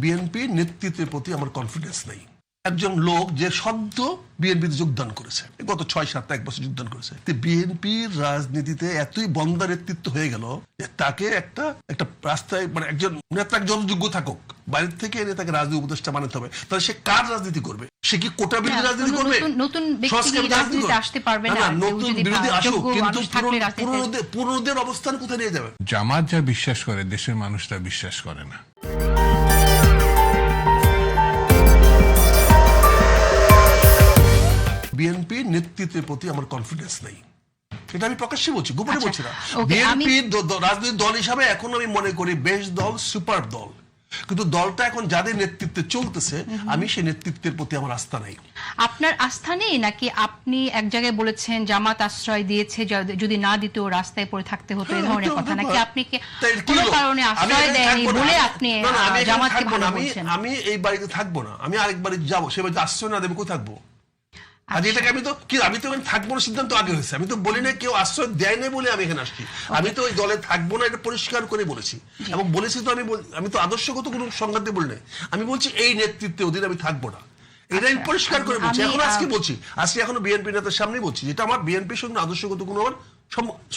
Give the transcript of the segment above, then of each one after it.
BNP নেতৃত্বের প্রতি আমার কনফিডেন্স নেই। একজন লোক যে সদ্য বিএনপিতে যোগদান করেছে, গত 6-7 বছর যোগদান করেছে, বিএনপির রাজনীতিতে এতই বন্দা নেতৃত্ব হয়ে গেল যে তাকে একটা রাস্তায় মানে একজন নেতা জনযোগ্য থাকুক, বাইরে থেকে এনে তাকে রাজনীতি উপদেষ্টা বানাতে হবে। তাহলে সে কার রাজনীতি করবে? সে কি কোটা বিরোধী রাজনীতি করবে? নতুন ব্যক্তি রাজনীতিতে আসতে পারবে না। নতুন বিরোধী আসুক, কিন্তু পুরনোদের অবস্থান কোথায় নিয়ে যাবে? জামাত যা বিশ্বাস করে দেশের মানুষ তা বিশ্বাস করে না। বিএনপির নেতৃত্বের প্রতি আমার কনফিডেন্স নেই, এটা আমি প্রকাশ্যে বলছি, গোপনে বলছি না। ওকে, বিএনপির রাজনৈতিক দল হিসাবে এখন আমি মনে করি বেস্ট দল, সুপার দল, কিন্তু দলটা এখন যাদের নেতৃত্বে চলতেছে আমি সেই নেতৃত্বের প্রতি আমার আস্থা নাই। আপনার আস্থা নেই নাকি আপনি এক জায়গায় বলেছেন জামাত আশ্রয় দিয়েছে, যদি না দিত রাস্তায় পড়ে থাকতে হতো, এই ধরনের কথা, নাকি আপনি কি কোনো কারণে আশ্রয় দেয়নি বলে আপনি জামাতকে ভালো বলছেন? আমি এই বাড়িতে থাকবো না, আমি আরেক বাড়িতে যাবো, সে বাড়িতে আশ্রয় না দেবে কোথায় থাকবো? আজ এটাকে আমি তো এখানে থাকবো না সিদ্ধান্ত আগে হয়েছে, আমি তো বলি না কেউ আশ্রয় দেয় না বলে আমি এখানে আসছি। আমি তো ওই দলে থাকবো না এটা পরিষ্কার করে বলেছি, এবং বলেছি তো আমি তো আদর্শগত কোনো সংঘাত দিয়ে বলি না, আমি বলছি এই নেতৃত্বের অধীনে আমি থাকবো না, এটা আমি পরিষ্কার করে বলছি। এখন আজকে বলছি, আজকে এখনো বিএনপি নেতার সামনে বলছি, যেটা আমার বিএনপির সঙ্গে আদর্শগত কোনো আমার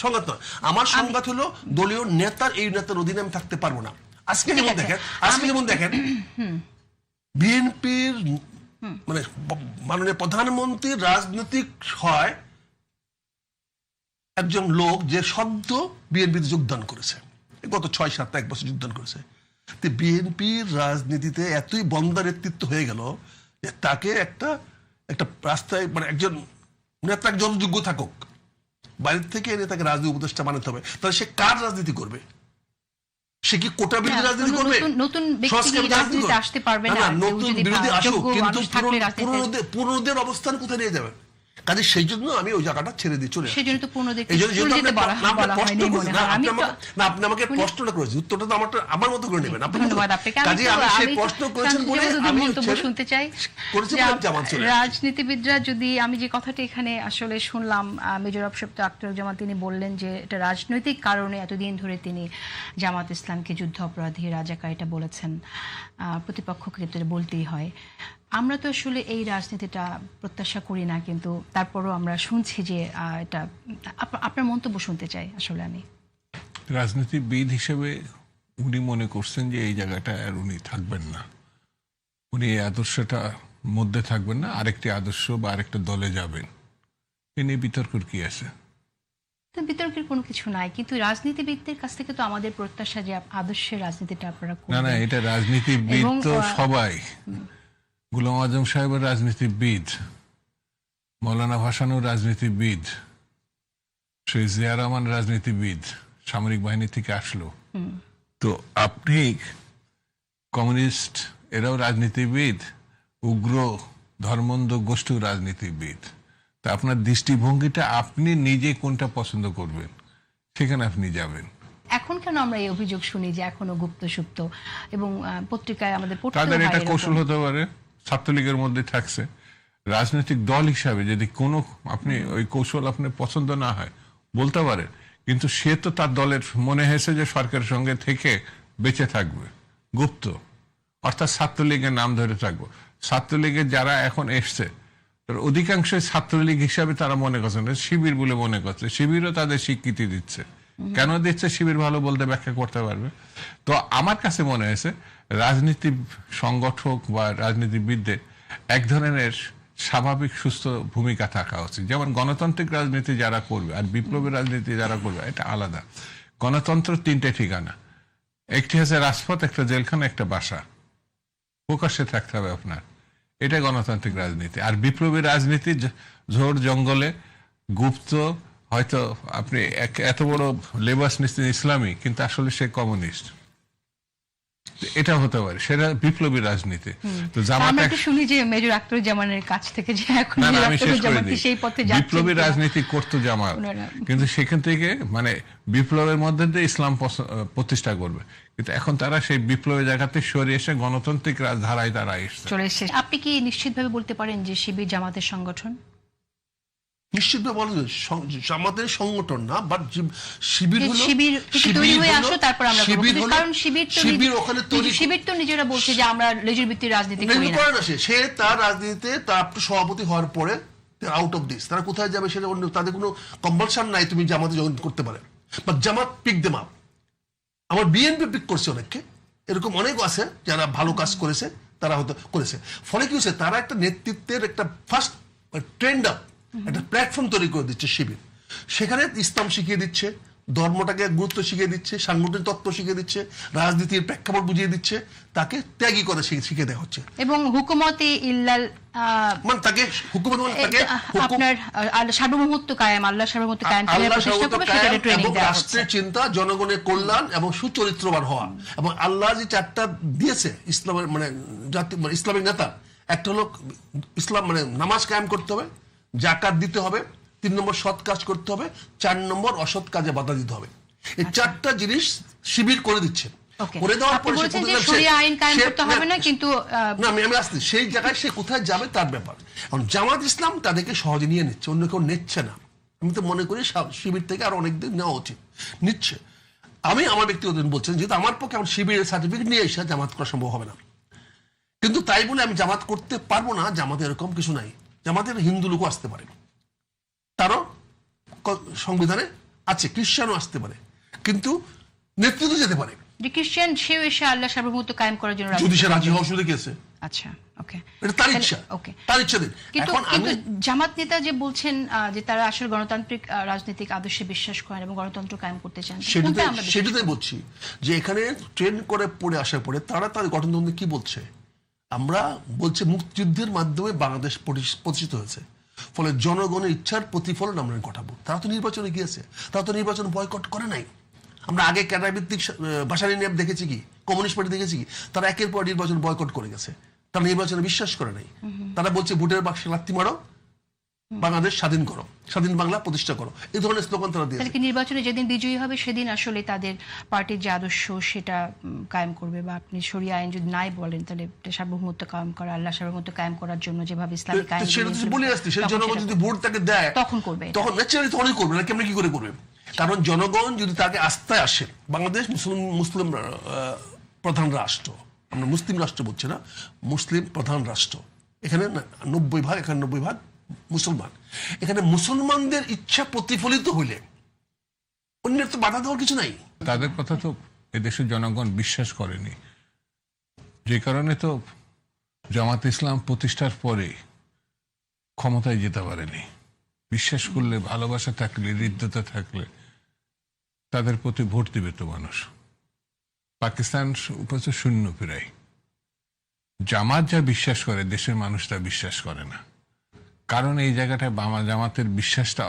সংঘাত নয়। আমার সংঘাত হলো দলীয় নেতার, এই নেতার অধীনে আমি থাকতে পারবো না। আজকে যেমন দেখেন বিএনপির মানে মাননীয় প্রধানমন্ত্রীর রাজনৈতিক হয় একজন লোক যে সদ্য বিএনপিতে যোগদান করেছে, গত 6-7 বছর যোগদান করেছে, বিএনপির রাজনীতিতে এতই বন্দা নেতৃত্ব হয়ে গেল যে তাকে একটা রাস্তায় মানে একজন নেতা জনযোগ্য থাকুক, বাইরে থেকে এনে তাকে রাজনীতি উপদেষ্টা বানাতে হবে। তাহলে সে কার রাজনীতি করবে? সে কি কোটা বিরোধী রাজনীতি করবে? নতুন ব্যক্তি রাজনীতিতে আসতে পারবে না। নতুন বিরোধী আসুক, কিন্তু পুরনোদের অবস্থান কোথায় নিয়ে যাবে? কাজে সেই জন্য আমি ওই জায়গাটা ছেড়ে দিয়ে চলে সেই জন্য তো পুরনোদের আপনি আমাকে প্রশ্নটা করেছেন, উত্তরটা তো আমার মতো করে নেবেন। ধন্যবাদ আপনাকে। কাজে আমি সেই প্রশ্ন করেছেন বলে আমি শুনতে চাই রাজনীতিবিদরা যদি, আমি যে কথাটা এখানে আসলে শুনলাম মেজর অফ আখতারুজ্জামান, তিনি বললেন যে এটা রাজনৈতিক কারণে এতদিন ধরে তিনি জামাত ইসলামকে যুদ্ধ অপরাধী, রাজাকার এটা বলেছেন। প্রতিপক্ষকে এটা বলতেই হয়। আমরা তো আসলে এই রাজনীতিটা প্রত্যাশা করি না, কিন্তু তারপরও আমরা শুনছি যে এটা, আপনার মন্তব্য শুনতে চাই আসলে। আমি রাজনীতিবিদ হিসেবে উনি মনে করছেন যে এই জায়গাটা আর উনি থাকবেন না, উনি এই আদর্শটা মধ্যে থাকবেন না, আরেকটি আদর্শ বা আরেকটা দলে যাবেন। এ নিয়ে বিতর্কের কি আছে? বিতর্কের কোনো কিছু নাই, কিন্তু রাজনীতিবিদদের কাছ থেকে তো আমাদের প্রত্যাশা যে আদর্শের রাজনীতিটা আপনারা করবেন। না, এটা রাজনীতিবিদ তো সবাই। গোলাম আজম সাহেবের রাজনীতিবিদ, মৌলানা ভাসানুর রাজনীতিবিদ, শ্রী জিয়া রহমান রাজনীতিবিদ, সামরিক বাহিনী থেকে আসলো। তো আপনি কমিউনিস্ট, এরাও রাজনীতিবিদ, উগ্র ধর্মন্ধ গোষ্ঠী রাজনীতিবিদ। তা আপনার দৃষ্টিভঙ্গিটা আপনি নিজে কোনটা পছন্দ করবেন সেখানে আপনি যাবেন। এখন কেন আমরা এই অভিযোগ শুনি যে এখনো গুপ্ত সুপ্ত, এবং পত্রিকায় আমাদের তাদের এটা কৌশল হতে পারে, ছাত্রলীগের মধ্যে থাকছে। রাজনৈতিক দল হিসাবে যদি কোনো আপনি ওই কৌশল আপনার পছন্দ না হয় বলতে পারেন, কিন্তু সে তো তার দলের মনে হয়েছে যে সরকারের সঙ্গে থেকে বেঁচে থাকবে, গুপ্ত, অর্থাৎ ছাত্রলীগের নাম ধরে থাকবো। ছাত্রলীগের যারা এখন এসছে অধিকাংশই ছাত্রলীগ হিসাবে তারা মনে করছেন, শিবির বলে মনে করছে। শিবিরও তাদের স্বীকৃতি দিচ্ছে। কেন দিচ্ছে শিবির ভালো বলতে ব্যাখ্যা করতে পারবে। তো আমার কাছে মনে হয়েছে রাজনীতি সংগঠক বা রাজনীতিবিদদের এক ধরনের স্বাভাবিক সুস্থ ভূমিকা থাকা উচিত। যেমন গণতান্ত্রিক রাজনীতি যারা করবে আর বিপ্লবের রাজনীতি যারা করবে এটা আলাদা। গণতন্ত্র 3টে ঠিকানা, একটি হচ্ছে রাজপথ, একটা জেলখানা, একটা বাসা, প্রকাশ্যে থাকতে হবে আপনার, এটা গণতান্ত্রিক রাজনীতি। আর বিপ্লবী রাজনীতি ঝোড় জঙ্গলে গুপ্ত, হয়তো আপনি এত বড় লেবাস নিচ্ছেন ইসলামী কিন্তু আসলে সে কমিউনিস্ট, এটা হতে পারে, সেটা বিপ্লবী রাজনীতি। তো জামাত শুনি যে মেজর আখতারুজ্জামানের কাছ থেকে যে এখন সেই পথে যাচ্ছে, বিপ্লবী রাজনীতি করতো জামাত, কিন্তু সেখান থেকে মানে বিপ্লবের মধ্যে দিয়ে ইসলাম প্রতিষ্ঠা করবে, কিন্তু এখন তারা সেই বিপ্লবের জায়গাতে সরে এসে গণতান্ত্রিক ধারায় তারা এসছে, চলে এসেছে। আপনি কি নিশ্চিতভাবে বলতে পারেন যে শিবির জামাতের সংগঠন? নিশ্চিতভাবে বলা যায় আমাদের সংগঠন না, বাট শিবির হলো শিবির থেকে তৈরি হয়ে আসো, তারপর আমরা করব। শিবির হলো- কারণ শিবির ওখানে তৈরি তো নিজেরা বলছে যে আমরা লেজুর ভিত্তিক রাজনীতি করি না। করে না। সে তার রাজনীতিতে তার সভাপতি হওয়ার পরে আউট অফ দিস, তারা কোথায় যাবে সেটা অন্য, তাদের কোনো কম্পালশন নাই তুমি জামাতে জয়েন করতে পারে, but Jamaat pick them up. আমার বিএনপি পিক করছে অনেককে, এরকম অনেক আছে যারা ভালো কাজ করেছে, তারা হয়তো করেছে। ফলে কি হচ্ছে, তারা একটা নেতৃত্বের একটা ফার্স্ট ট্রেন্ড আপ, একটা প্ল্যাটফর্ম তৈরি করে দিচ্ছে শিবির। সেখানে ইসলাম শিখিয়ে দিচ্ছে, ধর্মটাকে গুরুত্ব শিখিয়ে দিচ্ছে, সাংগঠনিক তত্ত্ব শিখিয়ে দিচ্ছে, রাজনীতির প্রেক্ষাপট বুঝিয়ে দিচ্ছে, তাকে ত্যাগী করে শিখিয়ে দেওয়া হচ্ছে। এবং হুকুমতে ইল্লাল মানে তাকে হুকুমত মানে তাকে আপনার সার্বভৌমত্ব কায়েম, আল্লাহ সার্বভৌমত্ব কায়েম কিভাবে আল্লাহ প্রতিষ্ঠা করবে কায়েম সেটা ট্রেনিং এবং দেওয়া হচ্ছে। রাষ্ট্রের চিন্তা, জনগণের কল্যাণ এবং সুচরিত্রবান হওয়া। এবং আল্লাহ যে চারটা দিয়েছে ইসলামের মানে জাতি মানে ইসলামিক নেতা, একটা হলো ইসলাম মানে নামাজ কায়েম করতে হবে, জাকাত দিতে হবে, 3 নম্বর সৎ কাজ করতে হবে, 4 নম্বর অসৎ কাজে বাধা দিতে হবে। এই চারটা জিনিস শিবির করে দিচ্ছে। করে দেওয়ার পরে বলছেন যে শরিয়া আইন কায়েম করতে হবে না, কিন্তু না আমি আসছি সেই জায়গায় সে কোথায় যাবে তার ব্যাপার। এখন জামাত ইসলাম তাদেরকে সহজে নিয়ে নিচ্ছে, অন্য কেউ নিচ্ছে না। আমি তো মনে করি শিবির থেকে আরো অনেকদিন নেওয়া উচিত, নিচ্ছে। আমি আমার ব্যক্তিগত বলছেন, যেহেতু আমার পক্ষে আমার শিবিরের সার্টিফিকেট নিয়ে এসে জামাত করা সম্ভব হবে না, কিন্তু তাই বলে আমি জামাত করতে পারবো না, জামাতে এরকম কিছু নাই। জামাতের হিন্দু লোকও আসতে পারে, তারও সংবিধানে আছে, খ্রিস্টানও আসতে পারে, কিন্তু নেতৃত্ব যেতে পারে যে খ্রিস্টান সেও এসে আল্লাহ সার্বভৌমত্ব কায়েম করার জন্য যদি সে রাজি হওয়ার সুযোগ আছে। আচ্ছা, ওকে, এটা তার ইচ্ছা, ওকে, তার ইচ্ছা দিন। কিন্তু এখন আমি জামাত নেতা যে বলছেন যে তারা আসলে গণতান্ত্রিক রাজনৈতিক আদর্শে বিশ্বাস করেন এবং গণতন্ত্র কায়েম করতে চান, সেটাতে বলছি যে এখানে ট্রেন করে পড়ে আসার পরে তারা তার গঠনতন্ত্রে কি বলছে, আমরা বলছে মুক্তিযুদ্ধের মাধ্যমে বাংলাদেশ প্রতিষ্ঠিত হয়েছে, ফলে জনগণের ইচ্ছার প্রতিফলন আমরা ঘটাবো। তারা তো নির্বাচনে গিয়েছে, তারা তো নির্বাচন বয়কট করে নাই। আমরা আগে ক্যাডার ভিত্তিক ভাসানী নিয়ে দেখেছি কি, কমিউনিস্ট পার্টি দেখেছি কি, তারা একের পর নির্বাচন বয়কট করে গেছে, তারা নির্বাচনে বিশ্বাস করে নাই। তারা বলছে ভোটের বাক্সে লাথি মারো, বাংলাদেশ স্বাধীন করো, স্বাধীন বাংলা প্রতিষ্ঠা করো, এই ধরনের স্লোগান তারা দিয়েছে। নির্বাচনে যেদিন বিজয়ী হবে সেদিন আসলে তাদের পার্টির যে আদর্শ সেটা কায়েম করবে। বা আপনি শরিয়া আইন যদি নাই বলেন, তাহলে সার্বভৌমত্ব কায়েম করা, আল্লাহ সার্বভৌমত্ব কায়েম করার জন্য যেভাবে ইসলামিক আইন বলে আসছে, সেই জনগণ যদি ভোট তাকে দেয় তখন করবে, তখন ন্যাচারালি তখনই করবে না, কেমন কি করে করবে? কারণ জনগণ যদি তাকে আস্থায় আসে, বাংলাদেশ মুসলিম প্রধান রাষ্ট্র, আমরা মুসলিম রাষ্ট্র বলছি না, মুসলিম প্রধান রাষ্ট্র। এখানে 91 ভাগ মুসলমান। এখানে মুসলমানদের ইচ্ছা প্রতিফলিত হইলে অন্যের তো বাধা দেওয়ার কিছু নাই। তাদের কথা তো এদেশের জনগণ বিশ্বাস করেনি, যে কারণে তো জামাত ইসলাম প্রতিষ্ঠার পরে ক্ষমতায় যেতে পারেনি। বিশ্বাস করলে, ভালোবাসা থাকলে, হৃদ্যতা থাকলে তাদের প্রতি ভোট দিবে তো মানুষ। পাকিস্তান উপস্থিত শূন্য প্রায়। জামাত যা বিশ্বাস করে দেশের মানুষ তা বিশ্বাস করে না, কারণ এই জায়গাটায় জামাতের বিশ্বাসটা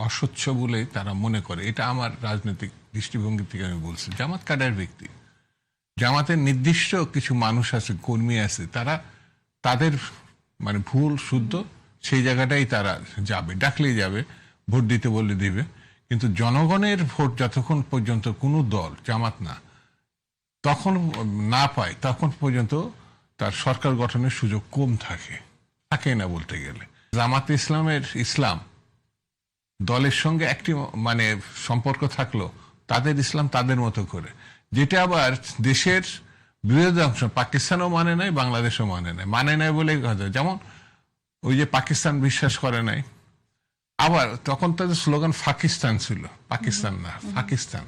অস্বচ্ছ বলে তারা মনে করে। এটা আমার রাজনৈতিক দৃষ্টিভঙ্গি থেকে আমি বলছি। জামাত কাডার ব্যক্তি, জামাতের নির্দিষ্ট কিছু মানুষ আছে, কর্মী আছে, তারা তাদের মানে ভুল শুদ্ধ সেই জায়গাটাই তারা যাবে, ডাকলেই যাবে, ভোট দিতে বললে দিবে। কিন্তু জনগণের ভোট যতক্ষণ পর্যন্ত কোনো দল, জামাত না, তখন না পায়, তখন পর্যন্ত তার সরকার গঠনের সুযোগ কম থাকে না বলতে গেলে। জামাতে ইসলাম দলের সঙ্গে একটি মানে সম্পর্ক থাকলো, তাদের ইসলাম তাদের মতো করে, যেটা আবার দেশের বিরোধী অংশ পাকিস্তানও মানে নাই, বাংলাদেশও মানে নাই বলে কথা। যেমন ওই যে পাকিস্তান বিশ্বাস করে নাই, আবার তখন তাদের স্লোগান পাকিস্তান ছিল, পাকিস্তান না পাকিস্তান।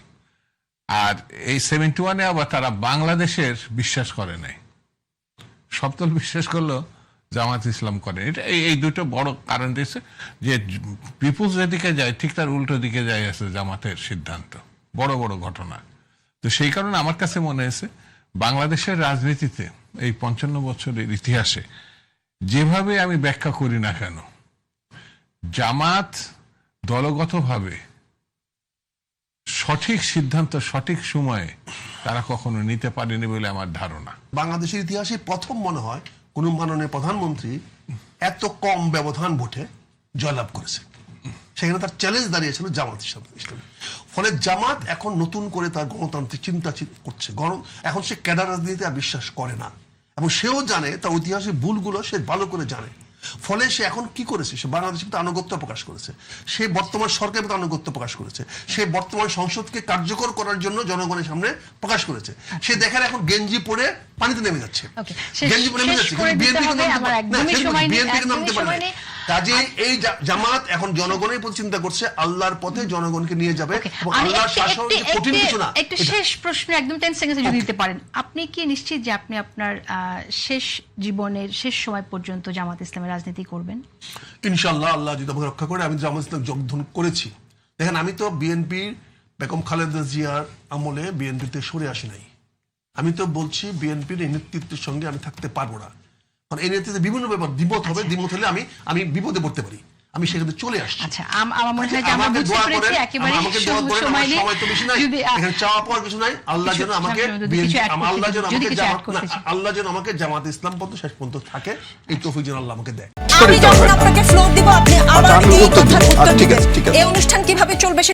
আর এই 71-এ আবার তারা বাংলাদেশের বিশ্বাস করে নাই, সব দল বিশ্বাস করলো, জামাত ইসলাম করে। এটা এই দুটো বড় কারণ দিয়েছে যে পিপুলস যেদিকে যায় ঠিক তার উল্টো দিকে যায় আছে জামাতের সিদ্ধান্ত, বড় বড় ঘটনা। তো সেই কারণে আমার কাছে মনে হয়েছে বাংলাদেশের রাজনীতিতে এই 55 বছরের ইতিহাসে যেভাবে আমি ব্যাখ্যা করি না কেন, জামাত দলগতভাবে সঠিক সিদ্ধান্ত সঠিক সময়ে তারা কখনো নিতে পারেনি বলে আমার ধারণা। বাংলাদেশের ইতিহাসে প্রথম মনে হয় কোন মাননীয় প্রধানমন্ত্রী এত কম ব্যবধান ভোটে জয়লাভ করেছে। সেখানে তার চ্যালেঞ্জ দাঁড়িয়েছিল জামাত ইসলামী। ফলে জামাত এখন নতুন করে তার গণতান্ত্রিক চিন্তা করছে, এখন সে ক্যাডার রাজনীতিতে আর বিশ্বাস করে না, এবং সেও জানে তার ঐতিহাসিক ভুলগুলো সে ভালো করে জানে। ফলে সে এখন কি করেছে, সে বাংলাদেশের প্রতি আনুগত্য প্রকাশ করেছে, সে বর্তমান সরকারের প্রতি আনুগত্য প্রকাশ করেছে, সে বর্তমান সংসদকে কার্যকর করার জন্য জনগণের সামনে প্রকাশ করেছে। সে দেখেন এখন গেঞ্জি পরে পানিতে নেমে যাচ্ছে, গেঞ্জি পরে নেমে যাচ্ছে, বিএনপি নামতে পারে না। কাজে এই জামাত এখন জনগণের প্রতি চিন্তা করছে, আল্লাহর পথে জনগণকে নিয়ে যাবে এবং আল্লাহর শাসন কঠিন কিছু না। একটু শেষ প্রশ্ন একদম 10 সেকেন্ডে যদি দিতে পারেন, আপনি কি নিশ্চিত যে আপনি আপনার শেষ জীবনের শেষ সময় পর্যন্ত জামাত ইসলামের রাজনীতি করবেন? ইনশাআল্লাহ, আল্লাহ যদি আমাকে রক্ষা করে। আমি জামাত ইসলাম যোগদান করেছি। দেখেন, আমি তো বিএনপির বেগম খালেদা জিয়ার আমলে বিএনপিতে সরে আসি নাই। আমি তো বলছি বিএনপির এই নেতৃত্বের সঙ্গে আমি থাকতে পারবো না, কারণ এই নেতৃত্বে বিভিন্ন ব্যাপার দ্বিমত হবে, দ্বিমত হলে আমি বিপদে পড়তে পারি, আমি সেখানে চলে আসছি। আচ্ছা, আমার মনে হয় যে আমরা বুঝতে পেরেছি একেবারে সময় তো বেশি নাই, এখানে চাওয়া পাওয়ার কিছু নাই। আল্লাহ যেন আমাকে জামাত ইসলাম পর্যন্ত শেষ পর্যন্ত থাকে, এই তৌফিক যেন আল্লাহ আমাকে দেয়। আমি যখন আপনাকে ফ্লোর দিব, আপনি আমার এই কথার উত্তর ঠিক দিবেন। আছে, ঠিক আছে। এই অনুষ্ঠান কিভাবে চলবে